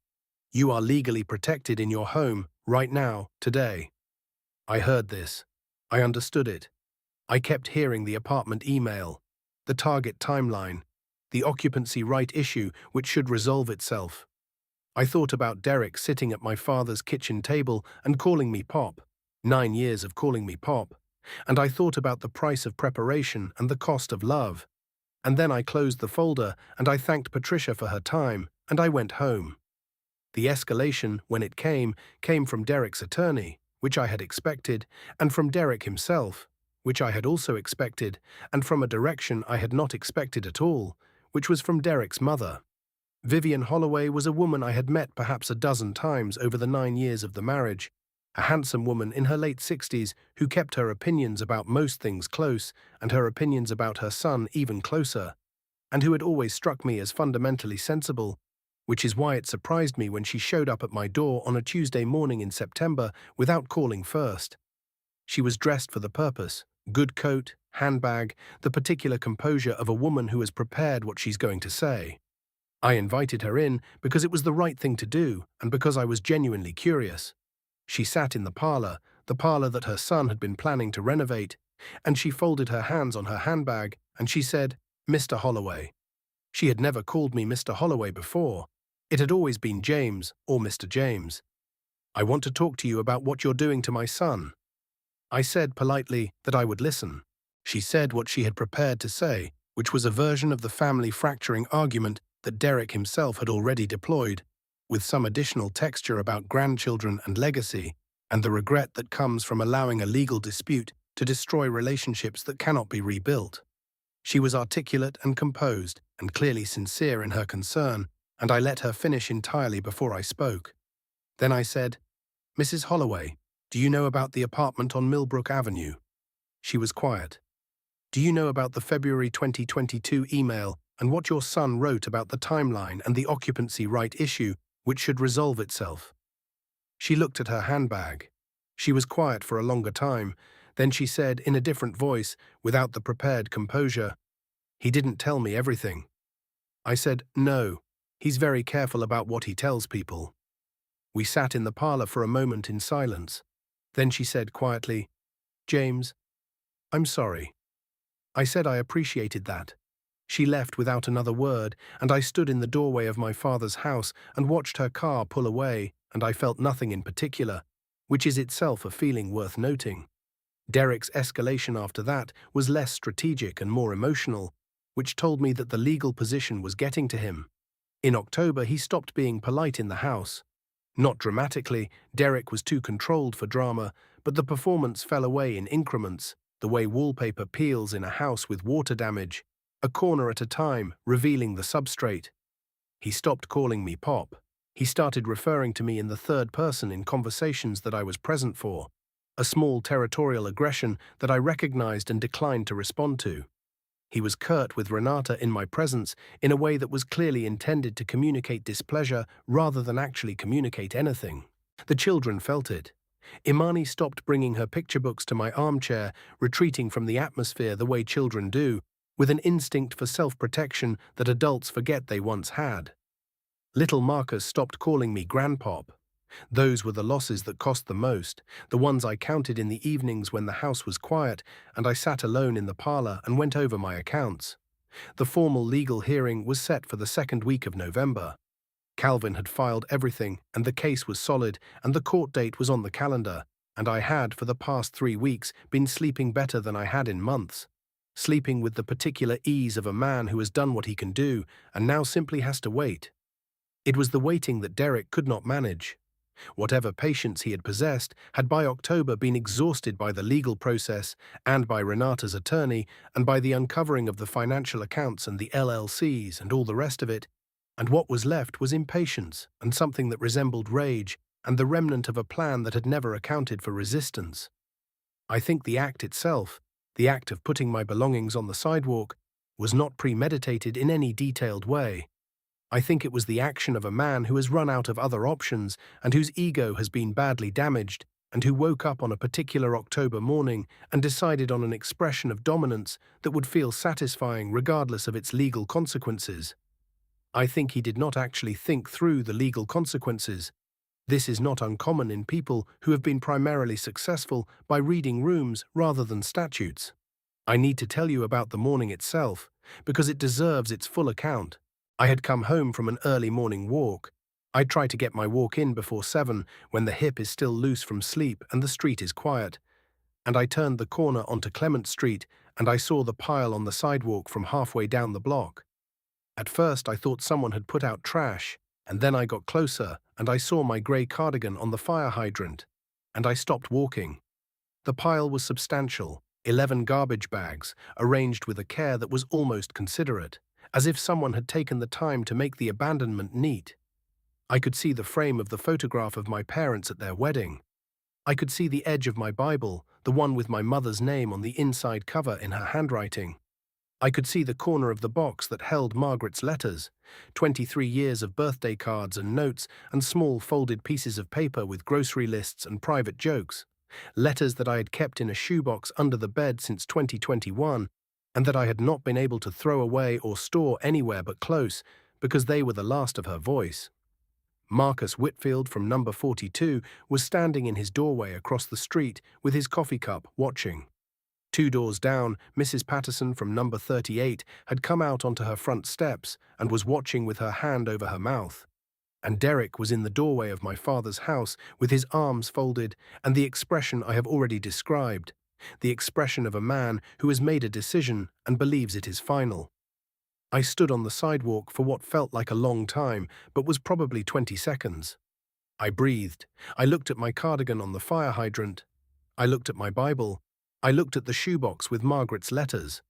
You are legally protected in your home, right now, today." I heard this. I understood it. I kept hearing the apartment email, the target timeline, the occupancy right issue which should resolve itself. I thought about Derrick sitting at my father's kitchen table and calling me Pop. 9 years of calling me Pop. And I thought about the price of preparation and the cost of love. And then I closed the folder and I thanked Patricia for her time, and I went home. The escalation, when it came from Derrick's attorney, which I had expected, and from Derrick himself, which I had also expected, and from a direction I had not expected at all, which was from Derrick's mother. Vivian Holloway was a woman I had met perhaps a dozen times over the 9 years of the marriage, a handsome woman in her late 60s who kept her opinions about most things close and her opinions about her son even closer, and who had always struck me as fundamentally sensible, which is why it surprised me when she showed up at my door on a Tuesday morning in September without calling first. She was dressed for the purpose, good coat, handbag, the particular composure of a woman who has prepared what she's going to say. I invited her in because it was the right thing to do and because I was genuinely curious. She sat in the parlor that her son had been planning to renovate, and she folded her hands on her handbag and she said, "Mr. Holloway." She had never called me Mr. Holloway before. It had always been James or Mr. James. "I want to talk to you about what you're doing to my son." I said politely that I would listen. She said what she had prepared to say, which was a version of the family fracturing argument that Derrick himself had already deployed, with some additional texture about grandchildren and legacy, and the regret that comes from allowing a legal dispute to destroy relationships that cannot be rebuilt. She was articulate and composed, and clearly sincere in her concern, and I let her finish entirely before I spoke. Then I said, "Mrs. Holloway, do you know about the apartment on Millbrook Avenue?" She was quiet. "Do you know about the February 2022 email and what your son wrote about the timeline and the occupancy right issue, which should resolve itself?" She looked at her handbag. She was quiet for a longer time. Then she said, in a different voice, without the prepared composure, "He didn't tell me everything." I said, "No, he's very careful about what he tells people." We sat in the parlor for a moment in silence. Then she said quietly, "James, I'm sorry." I said I appreciated that. She left without another word, and I stood in the doorway of my father's house and watched her car pull away, and I felt nothing in particular, which is itself a feeling worth noting. Derrick's escalation after that was less strategic and more emotional, which told me that the legal position was getting to him. In October, he stopped being polite in the house. Not dramatically, Derrick was too controlled for drama, but the performance fell away in increments, the way wallpaper peels in a house with water damage, a corner at a time, revealing the substrate. He stopped calling me Pop. He started referring to me in the third person in conversations that I was present for, a small territorial aggression that I recognized and declined to respond to. He was curt with Renata in my presence in a way that was clearly intended to communicate displeasure rather than actually communicate anything. The children felt it. Imani stopped bringing her picture books to my armchair, retreating from the atmosphere the way children do, with an instinct for self-protection that adults forget they once had. Little Marcus stopped calling me Grandpop. Those were the losses that cost the most, the ones I counted in the evenings when the house was quiet and I sat alone in the parlor and went over my accounts. The formal legal hearing was set for the second week of November. Calvin had filed everything and the case was solid and the court date was on the calendar, and I had, for the past 3 weeks, been sleeping better than I had in months. Sleeping with the particular ease of a man who has done what he can do and now simply has to wait. It was the waiting that Derrick could not manage. Whatever patience he had possessed had by October been exhausted by the legal process and by Renata's attorney and by the uncovering of the financial accounts and the LLCs and all the rest of it, and what was left was impatience and something that resembled rage and the remnant of a plan that had never accounted for resistance. I think the act itself, the act of putting my belongings on the sidewalk, was not premeditated in any detailed way. I think it was the action of a man who has run out of other options and whose ego has been badly damaged and who woke up on a particular October morning and decided on an expression of dominance that would feel satisfying regardless of its legal consequences. I think he did not actually think through the legal consequences. This is not uncommon in people who have been primarily successful by reading rooms rather than statutes. I need to tell you about the morning itself, because it deserves its full account. I had come home from an early morning walk. I try to get my walk in before 7 when the hip is still loose from sleep and the street is quiet. And I turned the corner onto Clement Street and I saw the pile on the sidewalk from halfway down the block. At first I thought someone had put out trash, and then I got closer and I saw my grey cardigan on the fire hydrant. And I stopped walking. The pile was substantial, 11 garbage bags, arranged with a care that was almost considerate, as if someone had taken the time to make the abandonment neat. I could see the frame of the photograph of my parents at their wedding. I could see the edge of my Bible, the one with my mother's name on the inside cover in her handwriting. I could see the corner of the box that held Margaret's letters, 23 years of birthday cards and notes and small folded pieces of paper with grocery lists and private jokes, letters that I had kept in a shoebox under the bed since 2021 and that I had not been able to throw away or store anywhere but close because they were the last of her voice. Marcus Whitfield from number 42 was standing in his doorway across the street with his coffee cup, watching. 2 doors down, Mrs. Patterson from number 38 had come out onto her front steps and was watching with her hand over her mouth. And Derrick was in the doorway of my father's house with his arms folded and the expression I have already described, the expression of a man who has made a decision and believes it is final. I stood on the sidewalk for what felt like a long time, but was probably 20 seconds. I breathed. I looked at my cardigan on the fire hydrant. I looked at my Bible. I looked at the shoebox with Margaret's letters.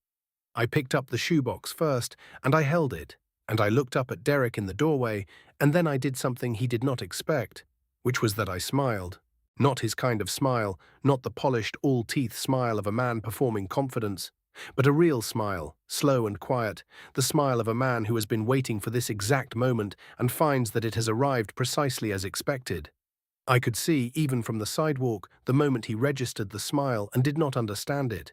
I picked up the shoebox first, and I held it, and I looked up at Derrick in the doorway, and then I did something he did not expect, which was that I smiled. Not his kind of smile, not the polished, all-teeth smile of a man performing confidence, but a real smile, slow and quiet, the smile of a man who has been waiting for this exact moment and finds that it has arrived precisely as expected. I could see, even from the sidewalk, the moment he registered the smile and did not understand it.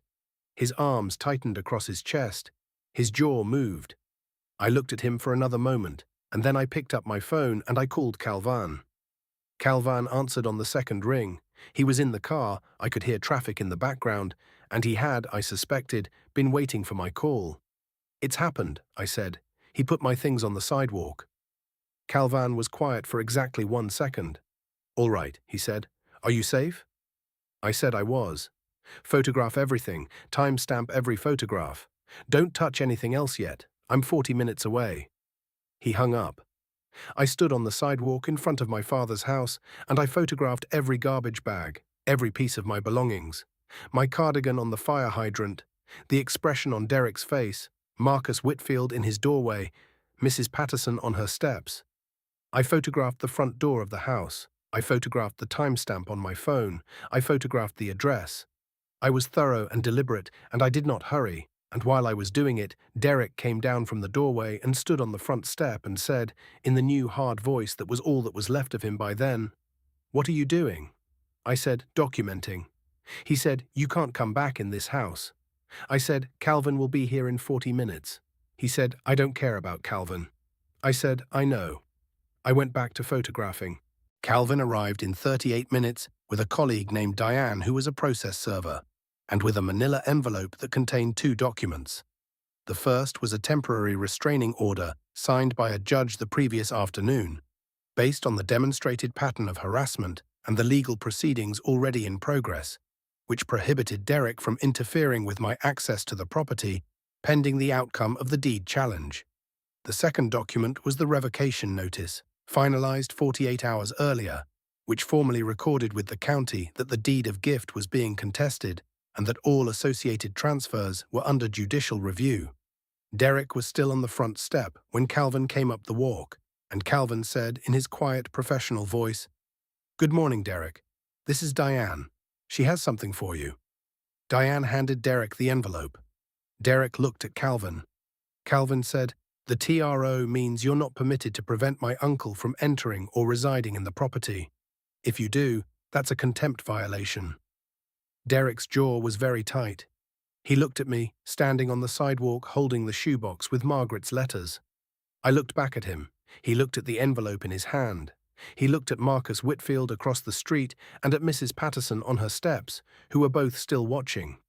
His arms tightened across his chest. His jaw moved. I looked at him for another moment, and then I picked up my phone and I called Calvan. Calvan answered on the second ring. He was in the car, I could hear traffic in the background, and he had, I suspected, been waiting for my call. "It's happened," I said. "He put my things on the sidewalk." Calvan was quiet for exactly 1 second. "All right," he said. "Are you safe?" I said I was. "Photograph everything, timestamp every photograph. Don't touch anything else yet. I'm 40 minutes away." He hung up. I stood on the sidewalk in front of my father's house, and I photographed every garbage bag, every piece of my belongings, my cardigan on the fire hydrant, the expression on Derrick's face, Marcus Whitfield in his doorway, Mrs. Patterson on her steps. I photographed the front door of the house. I photographed the timestamp on my phone. I photographed the address. I was thorough and deliberate, and I did not hurry. And while I was doing it, Derrick came down from the doorway and stood on the front step and said, in the new hard voice that was all that was left of him by then, "What are you doing?" I said, "Documenting." He said, "You can't come back in this house." I said, "Calvin will be here in 40 minutes. He said, "I don't care about Calvin." I said, "I know." I went back to photographing. Calvin arrived in 38 minutes with a colleague named Diane who was a process server, and with a manila envelope that contained 2 documents. The first was a temporary restraining order signed by a judge the previous afternoon, based on the demonstrated pattern of harassment and the legal proceedings already in progress, which prohibited Derrick from interfering with my access to the property pending the outcome of the deed challenge. The second document was the revocation notice, finalized 48 hours earlier, which formally recorded with the county that the deed of gift was being contested and that all associated transfers were under judicial review. Derrick was still on the front step when Calvin came up the walk, and Calvin said in his quiet, professional voice, "Good morning, Derrick. This is Diane. She has something for you." Diane handed Derrick the envelope. Derrick looked at Calvin. Calvin said, "The TRO means you're not permitted to prevent my uncle from entering or residing in the property. If you do, that's a contempt violation." Derrick's jaw was very tight. He looked at me, standing on the sidewalk holding the shoebox with Margaret's letters. I looked back at him. He looked at the envelope in his hand. He looked at Marcus Whitfield across the street and at Mrs. Patterson on her steps, who were both still watching.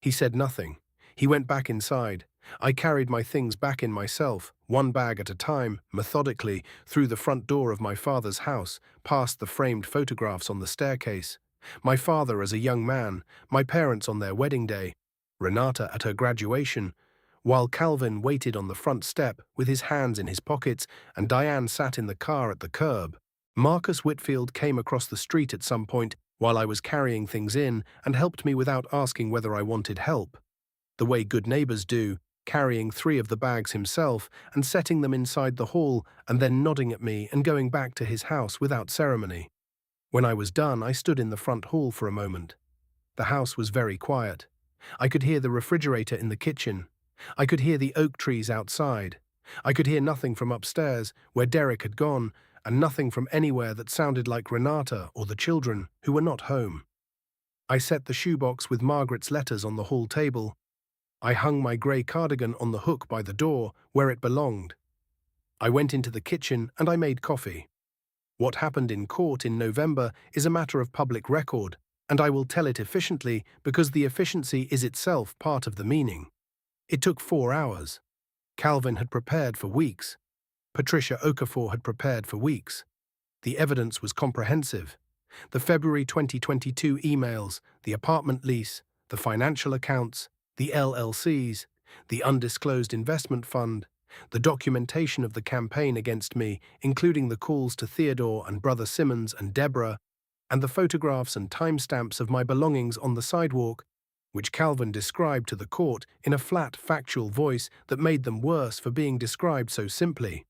He said nothing. He went back inside, I carried my things back in myself, one bag at a time, methodically, through the front door of my father's house, past the framed photographs on the staircase. My father as a young man, my parents on their wedding day, Renata at her graduation, while Calvin waited on the front step with his hands in his pockets and Diane sat in the car at the curb. Marcus Whitfield came across the street at some point while I was carrying things in and helped me without asking whether I wanted help. The way good neighbors do, carrying 3 of the bags himself and setting them inside the hall and then nodding at me and going back to his house without ceremony. When I was done, I stood in the front hall for a moment. The house was very quiet. I could hear the refrigerator in the kitchen. I could hear the oak trees outside. I could hear nothing from upstairs, where Derrick had gone, and nothing from anywhere that sounded like Renata or the children, who were not home. I set the shoebox with Margaret's letters on the hall table. I hung my grey cardigan on the hook by the door, where it belonged. I went into the kitchen and I made coffee. What happened in court in November is a matter of public record, and I will tell it efficiently because the efficiency is itself part of the meaning. It took 4 hours. Calvin had prepared for weeks. Patricia Okafor had prepared for weeks. The evidence was comprehensive. The February 2022 emails, the apartment lease, the financial accounts, the LLCs, the undisclosed investment fund, the documentation of the campaign against me, including the calls to Theodore and Brother Simmons and Deborah, and the photographs and timestamps of my belongings on the sidewalk, which Calvin described to the court in a flat, factual voice that made them worse for being described so simply.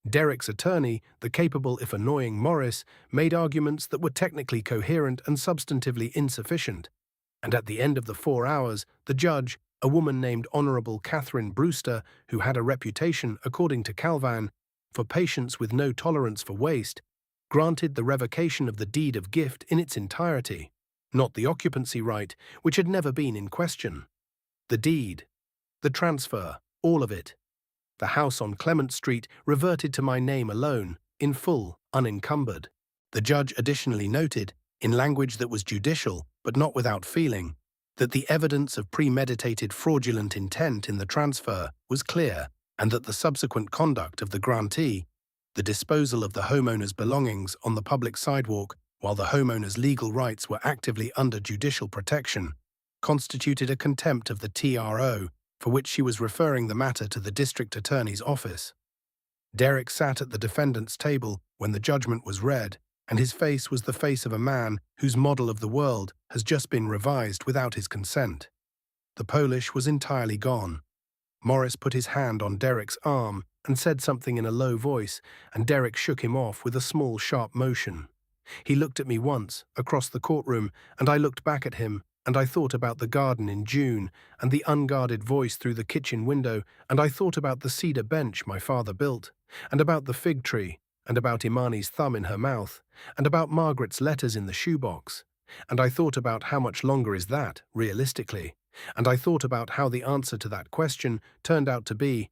Derrick's attorney, the capable if annoying Morris, made arguments that were technically coherent and substantively insufficient. And at the end of the 4 hours, the judge, a woman named Honorable Catherine Brewster, who had a reputation, according to Calvin, for patience with no tolerance for waste, granted the revocation of the deed of gift in its entirety, not the occupancy right, which had never been in question. The deed, the transfer, all of it. The house on Clement Street reverted to my name alone, in full, unencumbered. The judge additionally noted, in language that was judicial, but not without feeling, that the evidence of premeditated fraudulent intent in the transfer was clear, and that the subsequent conduct of the grantee, the disposal of the homeowner's belongings on the public sidewalk while the homeowner's legal rights were actively under judicial protection, constituted a contempt of the TRO, for which she was referring the matter to the district attorney's office. Derrick sat at the defendant's table when the judgment was read, and his face was the face of a man whose model of the world has just been revised without his consent. The Polish was entirely gone. Morris put his hand on Derrick's arm and said something in a low voice, and Derrick shook him off with a small, sharp motion. He looked at me once, across the courtroom, and I looked back at him, and I thought about the garden in June, and the unguarded voice through the kitchen window, and I thought about the cedar bench my father built, and about the fig tree, and about Imani's thumb in her mouth, and about Margaret's letters in the shoebox, and I thought about how much longer is that, realistically, and I thought about how the answer to that question turned out to be,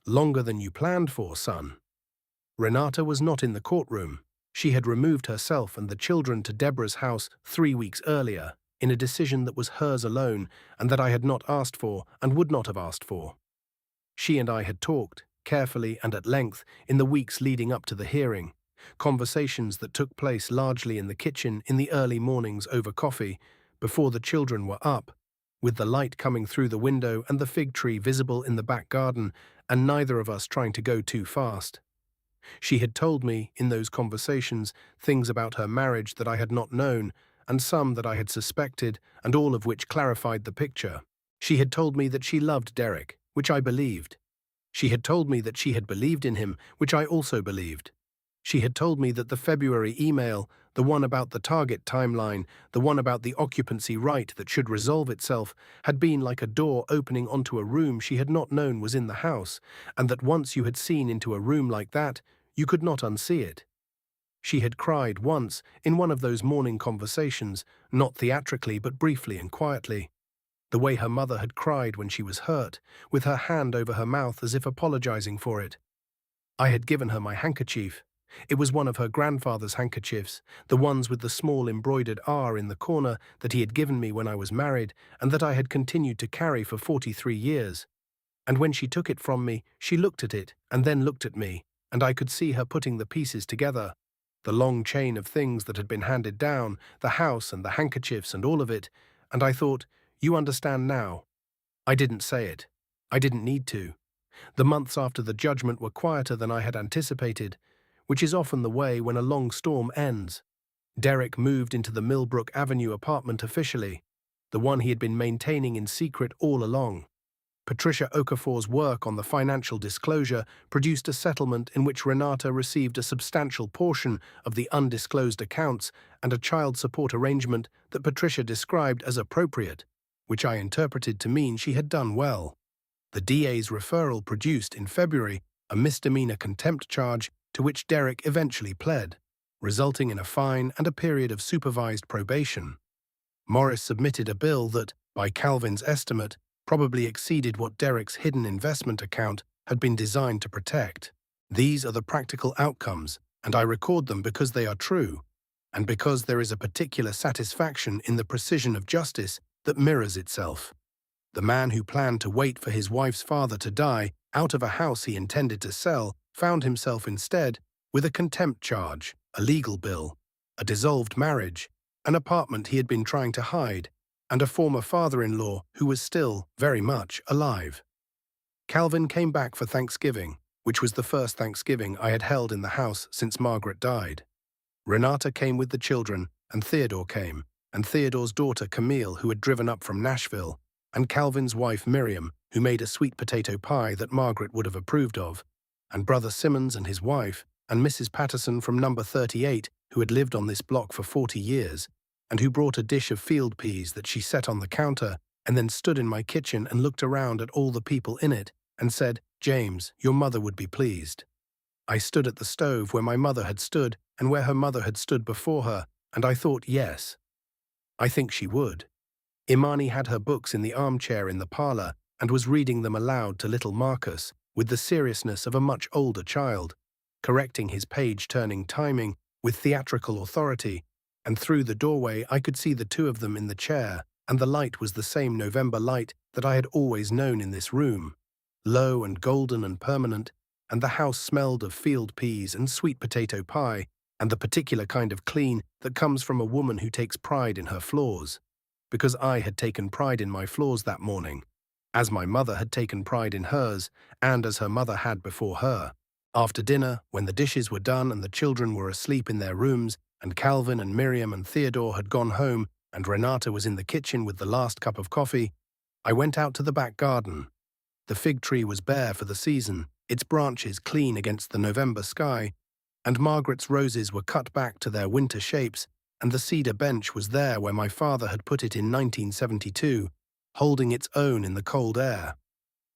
longer than you planned for, son. Renata was not in the courtroom. She had removed herself and the children to Deborah's house 3 weeks earlier, in a decision that was hers alone and that I had not asked for and would not have asked for. She and I had talked, carefully and at length, in the weeks leading up to the hearing, conversations that took place largely in the kitchen in the early mornings over coffee, before the children were up, with the light coming through the window and the fig tree visible in the back garden, and neither of us trying to go too fast. She had told me, in those conversations, things about her marriage that I had not known, and some that I had suspected, and all of which clarified the picture. She had told me that she loved Derrick, which I believed. She had told me that she had believed in him, which I also believed. She had told me that the February email, the one about the target timeline, the one about the occupancy right that should resolve itself, had been like a door opening onto a room she had not known was in the house, and that once you had seen into a room like that, you could not unsee it. She had cried once in one of those morning conversations, not theatrically but briefly and quietly, the way her mother had cried when she was hurt, with her hand over her mouth as if apologizing for it. I had given her my handkerchief. It was one of her grandfather's handkerchiefs, the ones with the small embroidered R in the corner that he had given me when I was married and that I had continued to carry for 43 years. And when she took it from me, she looked at it and then looked at me, and I could see her putting the pieces together. The long chain of things that had been handed down, the house and the handkerchiefs and all of it, and I thought, you understand now. I didn't say it. I didn't need to. The months after the judgment were quieter than I had anticipated, which is often the way when a long storm ends. Derrick moved into the Millbrook Avenue apartment officially, the one he had been maintaining in secret all along. Patricia Okafor's work on the financial disclosure produced a settlement in which Renata received a substantial portion of the undisclosed accounts and a child support arrangement that Patricia described as appropriate, which I interpreted to mean she had done well. The DA's referral produced, in February, a misdemeanor contempt charge to which Derrick eventually pled, resulting in a fine and a period of supervised probation. Morris submitted a bill that, by Calvin's estimate, probably exceeded what Derrick's hidden investment account had been designed to protect. These are the practical outcomes, and I record them because they are true, and because there is a particular satisfaction in the precision of justice that mirrors itself. The man who planned to wait for his wife's father to die out of a house he intended to sell found himself instead with a contempt charge, a legal bill, a dissolved marriage, an apartment he had been trying to hide, and a former father-in-law who was still, very much, alive. Calvin came back for Thanksgiving, which was the first Thanksgiving I had held in the house since Margaret died. Renata came with the children, and Theodore came, and Theodore's daughter Camille, who had driven up from Nashville, and Calvin's wife Miriam, who made a sweet potato pie that Margaret would have approved of, and Brother Simmons and his wife, and Mrs. Patterson from number 38, who had lived on this block for 40 years, and who brought a dish of field peas that she set on the counter and then stood in my kitchen and looked around at all the people in it and said, "James, your mother would be pleased." I stood at the stove where my mother had stood and where her mother had stood before her, and I thought, yes, I think she would. Imani had her books in the armchair in the parlor and was reading them aloud to little Marcus with the seriousness of a much older child, correcting his page-turning timing with theatrical authority, and through the doorway I could see the two of them in the chair, and the light was the same November light that I had always known in this room, low and golden and permanent, and the house smelled of field peas and sweet potato pie, and the particular kind of clean that comes from a woman who takes pride in her flaws. Because I had taken pride in my flaws that morning, as my mother had taken pride in hers, and as her mother had before her. After dinner, when the dishes were done and the children were asleep in their rooms, and Calvin and Miriam and Theodore had gone home, and Renata was in the kitchen with the last cup of coffee, I went out to the back garden. The fig tree was bare for the season, its branches clean against the November sky, and Margaret's roses were cut back to their winter shapes, and the cedar bench was there where my father had put it in 1972, holding its own in the cold air.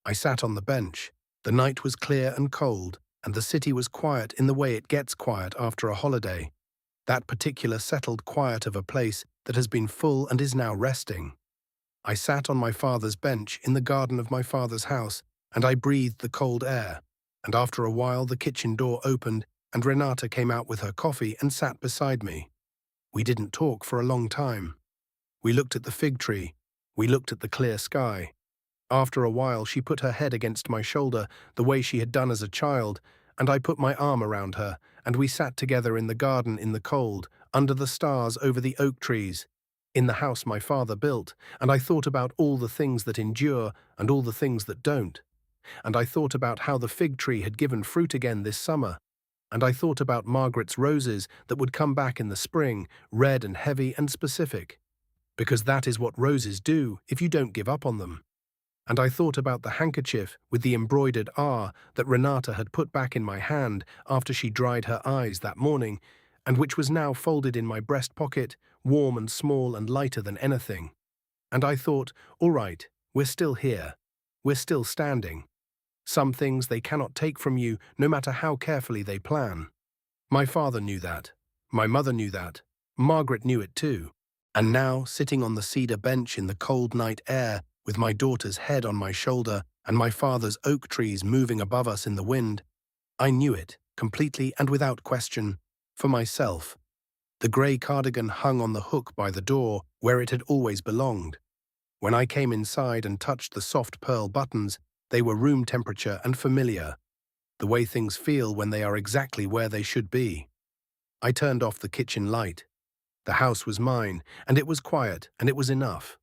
I sat on the bench. The night was clear and cold, and the city was quiet in the way it gets quiet after a holiday, that particular settled quiet of a place that has been full and is now resting. I sat on my father's bench in the garden of my father's house, and I breathed the cold air, and after a while the kitchen door opened, and Renata came out with her coffee and sat beside me. We didn't talk for a long time. We looked at the fig tree. We looked at the clear sky. After a while she put her head against my shoulder the way she had done as a child, and I put my arm around her, and we sat together in the garden in the cold, under the stars over the oak trees, in the house my father built, and I thought about all the things that endure and all the things that don't. And I thought about how the fig tree had given fruit again this summer, and I thought about Margaret's roses that would come back in the spring, red and heavy and specific, because that is what roses do if you don't give up on them. And I thought about the handkerchief with the embroidered R that Renata had put back in my hand after she dried her eyes that morning, and which was now folded in my breast pocket, warm and small and lighter than anything. And I thought, all right, we're still here. We're still standing. Some things they cannot take from you, no matter how carefully they plan. My father knew that. My mother knew that. Margaret knew it too. And now, sitting on the cedar bench in the cold night air, with my daughter's head on my shoulder and my father's oak trees moving above us in the wind, I knew it, completely and without question, for myself. The grey cardigan hung on the hook by the door where it had always belonged. When I came inside and touched the soft pearl buttons, They were room temperature and familiar, the way things feel when they are exactly where they should be. I turned off the kitchen light. The house was mine, and it was quiet, and it was enough.